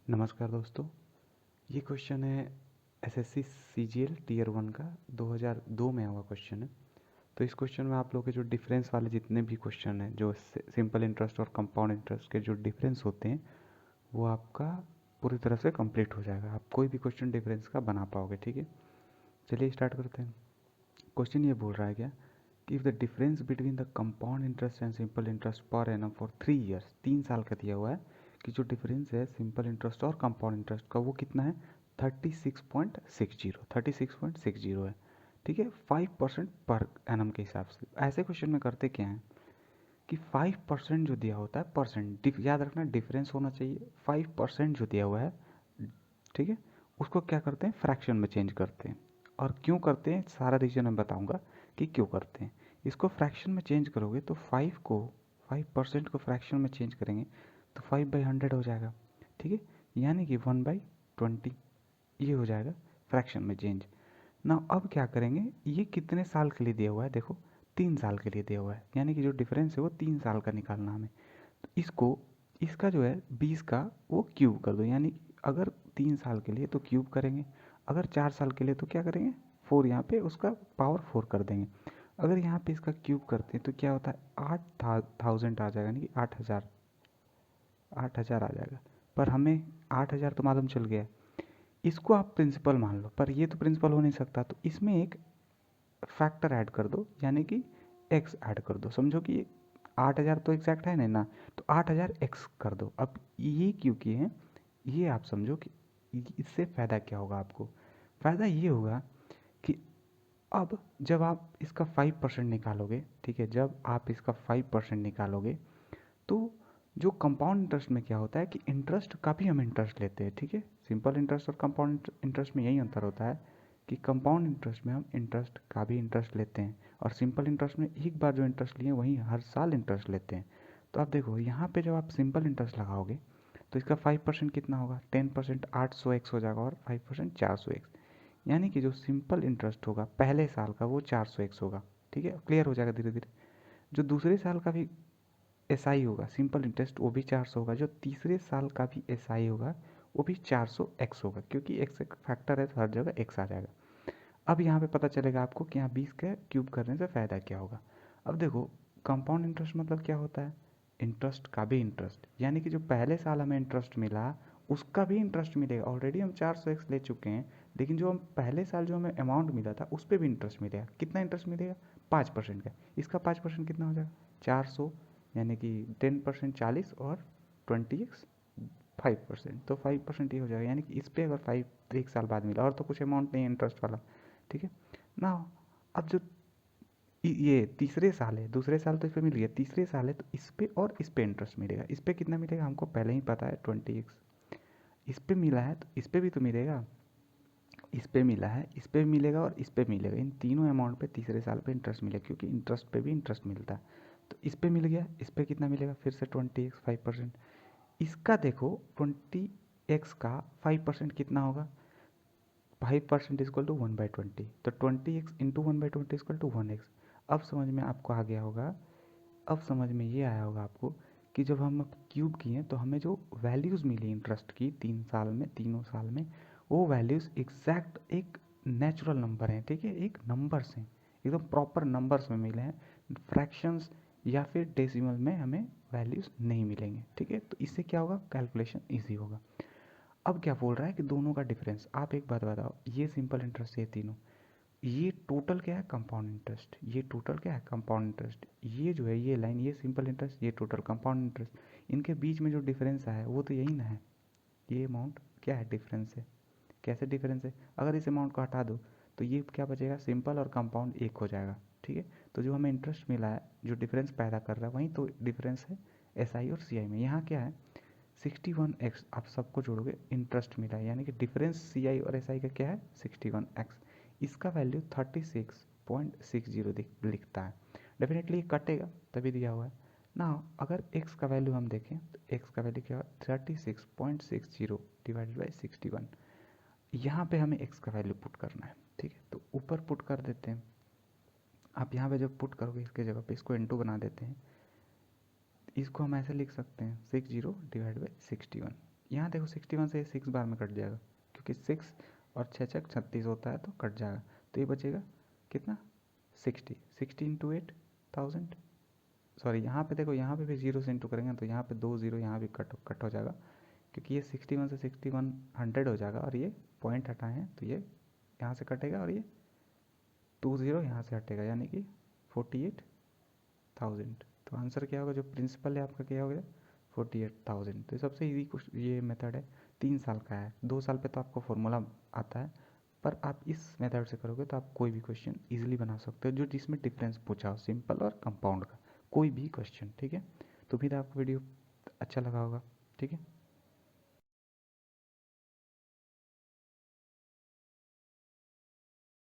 नमस्कार दोस्तों। ये क्वेश्चन है एसएससी सीजीएल टीयर 1 का 2002 में हुआ क्वेश्चन है। तो इस क्वेश्चन में आप लोग के जो डिफरेंस वाले जितने भी क्वेश्चन हैं, जो सिंपल इंटरेस्ट और कंपाउंड इंटरेस्ट के जो डिफरेंस होते हैं, वो आपका पूरी तरह से कंप्लीट हो जाएगा। आप कोई भी क्वेश्चन डिफरेंस का बना पाओगे। ठीक है, चलिए स्टार्ट करते हैं। क्वेश्चन ये बोल रहा है क्या कि if the difference between the compound interest and simple interest per annum for 3 years, 3 साल का दिया हुआ है कि जो डिफरेंस है सिंपल इंटरेस्ट और कंपाउंड इंटरेस्ट का वो कितना है 36.60 है। ठीक है, 5% पर एनम के हिसाब से। ऐसे क्वेश्चन में करते क्या है कि 5% जो दिया होता है परसेंट, याद रखना डिफरेंस होना चाहिए। 5% जो दिया हुआ है, ठीक है, उसको क्या करते हैं फ्रैक्शन में चेंज करते हैं। और क्यों करते हैं सारा रीजन मैं बताऊंगा कि क्यों करते हैं। इसको फ्रैक्शन में चेंज करोगे तो 5% को फ्रैक्शन में चेंज करेंगे तो 5/100 हो जाएगा। ठीक है, यानी कि 1/20 ये हो जाएगा फ्रैक्शन में चेंज ना। अब क्या करेंगे, ये कितने साल के लिए दिया हुआ है, देखो 3 साल के लिए दिया हुआ है, यानी कि जो डिफरेंस है वो 3 साल का निकालना हमें। तो इसको, इसका जो है 20 का वो क्यूब कर दो, यानी अगर 3 साल के लिए तो क्यूब करेंगे, अगर 4 साल के लिए तो क्या करेंगे 4, यहाँ पे उसका पावर 4 कर देंगे। अगर यहाँ पे इसका क्यूब करते हैं तो क्या होता है 8,000 आ जाएगा, यानी कि 8,000 आ जाएगा। पर हमें 8,000 तो मालूम चल गया है। इसको आप प्रिंसिपल मान लो, पर ये तो प्रिंसिपल हो नहीं सकता, तो इसमें एक फैक्टर ऐड कर दो, यानी कि एक्स ऐड कर दो। समझो कि 8,000 तो एग्जैक्ट है नहीं ना, तो 8,000 एक्स कर दो। अब ये क्यों किए हैं, ये आप समझो कि इससे फ़ायदा क्या होगा आपको। फ़ायदा ये होगा कि अब जब आप इसका 5% निकालोगे, ठीक है, जब आप इसका 5% निकालोगे तो जो कंपाउंड इंटरेस्ट में क्या होता है कि इंटरेस्ट का भी हम इंटरेस्ट लेते हैं। ठीक है, सिंपल इंटरेस्ट और कंपाउंड इंटरेस्ट में यही अंतर होता है कि कंपाउंड इंटरेस्ट में हम इंटरेस्ट का भी इंटरेस्ट लेते हैं और सिंपल इंटरेस्ट में एक बार जो इंटरेस्ट लिए वहीं हर साल इंटरेस्ट लेते हैं। तो आप देखो यहाँ पे जब आप सिंपल इंटरेस्ट लगाओगे तो इसका 5% कितना होगा, 10% 800x हो जाएगा और 5% 400x, यानी कि जो सिंपल इंटरेस्ट होगा पहले साल का वो 400x होगा। ठीक है, क्लियर हो जाएगा धीरे धीरे। जो दूसरे साल का भी एसआई होगा सिंपल इंटरेस्ट वो भी 400 होगा, जो तीसरे साल का भी एसआई होगा वो भी 400x होगा, क्योंकि एक्स एक फैक्टर है तो हर जगह एक्स आ जाएगा। अब यहाँ पे पता चलेगा आपको कि यहाँ 20 का क्यूब करने से फ़ायदा क्या होगा। अब देखो कंपाउंड इंटरेस्ट मतलब क्या होता है, इंटरेस्ट का भी इंटरेस्ट, यानी कि जो पहले साल हमें इंटरेस्ट मिला उसका भी इंटरेस्ट मिलेगा। ऑलरेडी हम 400x ले चुके हैं, लेकिन जो हम पहले साल जो हमें अमाउंट मिला था उस पर भी इंटरेस्ट मिलेगा। कितना इंटरेस्ट मिलेगा 5% का। इसका 5% कितना हो जाएगा 400, यानी कि 10% 40 और 20x 5%, तो 5% ही हो जाएगा। यानी कि इस पर अगर 5 1 साल बाद मिला और तो कुछ अमाउंट नहीं है इंटरेस्ट वाला। ठीक है ना। अब जो ये तीसरे साल है, दूसरे साल तो इस पर मिल गया, तीसरे साल है तो इस पे और इस पे इंटरेस्ट मिलेगा। इस पे कितना मिलेगा हमको पहले ही पता है 20x। इस पे मिला है तो इस पे भी तो मिलेगा, इस पे मिला है इस पे भी मिलेगा और इस पे मिलेगा। इन तीनों अमाउंट पे तीसरे साल पे इंटरेस्ट मिलेगा, क्योंकि इंटरेस्ट पे भी इंटरेस्ट मिलता है। तो इस पे मिल गया, इस पे कितना मिलेगा फिर से 20x 5%। इसका देखो 20x का 5% कितना होगा, 5% इक्वल टू 1/20, तो 20x into 1/20 equal to 1x। अब समझ में आपको आ गया होगा, अब समझ में ये आया होगा आपको कि जब हम क्यूब किए तो हमें जो वैल्यूज़ मिली इंटरेस्ट की 3 साल में, तीनों साल में, वो वैल्यूज़ एग्जैक्ट एक नेचुरल नंबर हैं। ठीक है, एक नंबर्स हैं, एकदम प्रॉपर नंबर्स में मिले हैं, फ्रैक्शंस या फिर डेसिमल में हमें वैल्यूज़ नहीं मिलेंगे। ठीक है, तो इससे क्या होगा कैलकुलेशन ईजी होगा। अब क्या बोल रहा है कि दोनों का डिफरेंस, आप एक बात बताओ, ये सिंपल इंटरेस्ट ये तीनों, ये टोटल क्या है कंपाउंड इंटरेस्ट, ये टोटल क्या है कंपाउंड इंटरेस्ट, ये जो है ये लाइन ये सिंपल इंटरेस्ट, ये टोटल कंपाउंड इंटरेस्ट। इनके बीच में जो डिफरेंस है वो तो यही ना है, ये अमाउंट क्या है डिफरेंस है। कैसे डिफरेंस है, अगर इस अमाउंट को हटा दो तो ये क्या बचेगा सिंपल और कंपाउंड एक हो जाएगा। ठीक है, तो जो हमें इंटरेस्ट मिला है जो डिफरेंस पैदा कर रहा है वहीं तो डिफरेंस है एसआई और सीआई में। यहाँ क्या है 61x, आप सबको जोड़ोगे इंटरेस्ट मिला है, यानी कि डिफरेंस सीआई और एसआई का क्या है 61x। इसका वैल्यू 36.60 लिखता है। डेफिनेटली ये कटेगा तभी दिया हुआ है ना। अगर x का वैल्यू हम देखें तो x का वैल्यू क्या है 36.60 डिवाइडेड बाई 61। यहाँ पे हमें x का वैल्यू पुट करना है। ठीक है, तो ऊपर पुट कर देते हैं। आप यहाँ पे जब पुट करोगे इसके जगह पे इसको इनटू बना देते हैं, इसको हम ऐसे लिख सकते हैं 60 डिवाइड बाई 61, यहाँ देखो 61 से 6 बार में कट जाएगा, क्योंकि 6 और 6 छक 36 होता है, तो कट जाएगा। तो ये बचेगा कितना, 60 इंटू 8,000। सॉरी, यहाँ पे देखो, यहाँ पे भी जीरो से इंटू करेंगे तो यहाँ पे 2 जीरो यहाँ भी कट हो जाएगा, क्योंकि ये 61 से 61 100 हो जाएगा, और ये पॉइंट हटाए हैं तो ये यहाँ से कटेगा, और ये 2 जीरो यहाँ से हटेगा, यानी कि 48,000। तो आंसर क्या होगा, जो प्रिंसिपल है आपका क्या हो गया, 48,000। तो सबसे ईजी कुछ ये मेथड है, 3 साल का है। 2 साल पे तो आपको फॉर्मूला आता है, पर आप इस मेथड से करोगे तो आप कोई भी क्वेश्चन इजीली बना सकते हो, जो जिसमें डिफरेंस पूछा हो, सिंपल और कंपाउंड का कोई भी क्वेश्चन। ठीक है, तो उम्मीद है आपको वीडियो अच्छा लगा होगा। ठीक है।